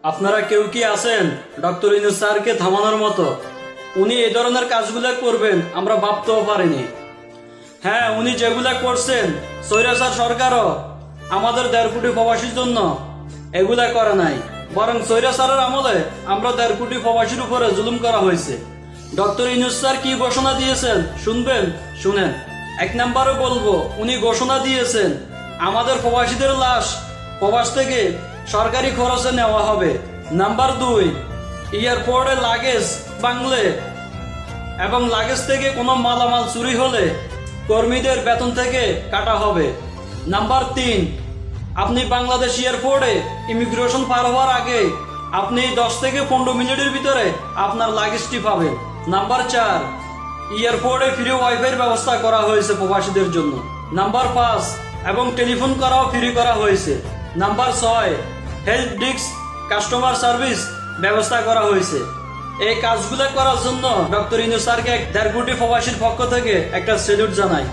আপনারা কেউ কি আছেন ডক্টর ইউনূস স্যারকে থামানোর মতো? উনি এই ধরনের কাজগুলো করবেন আমরা ভাবতেও পারিনি। হ্যাঁ, উনি যেগুলা করছেন স্বৈরাচার সরকারও আমাদের 1.5 কোটি প্রবাসীর জন্য এগুলা করে নাই, বরং স্বৈরাচারের আমলে আমরা 1.5 কোটি প্রবাসীর উপরে জুলুম করা হয়েছে। ডক্টর ইউনূস স্যার কি ঘোষণা দিয়েছেন শুনবেন? শুনেন। 1 নম্বরে বলবো, উনি ঘোষণা দিয়েছেন আমাদের প্রবাসীদের লাশ প্রবাস থেকে সরকারি খরচে নেওয়া হবে। নাম্বার 2, এয়ারপোর্টে লাগেজ ভাঙলে এবং লাগেজ থেকে কোনো মালামাল চুরি হলে কর্মীদের বেতন থেকে কাটা হবে। নাম্বার 3, আপনি বাংলাদেশ এয়ারপোর্টে ইমিগ্রেশন পার হওয়ার আগে আপনি 10 থেকে 15 মিনিটের ভিতরে আপনার লাগেজটি পাবেন। নাম্বার 4, এয়ারপোর্টে ফ্রি ওয়াইফাইয়ের ব্যবস্থা করা হয়েছে প্রবাসীদের জন্য। নাম্বার 5, এবং টেলিফোন করাও ফ্রি করা হয়েছে। Number 6, help desk customer service ব্যবস্থা করা হয়েছে। এই কাজগুলো করার জন্য ডক্টর ইউনূস স্যারকে 1.5 কোটি প্রবাসীর পক্ষ থেকে একটা স্যালুট জানাই।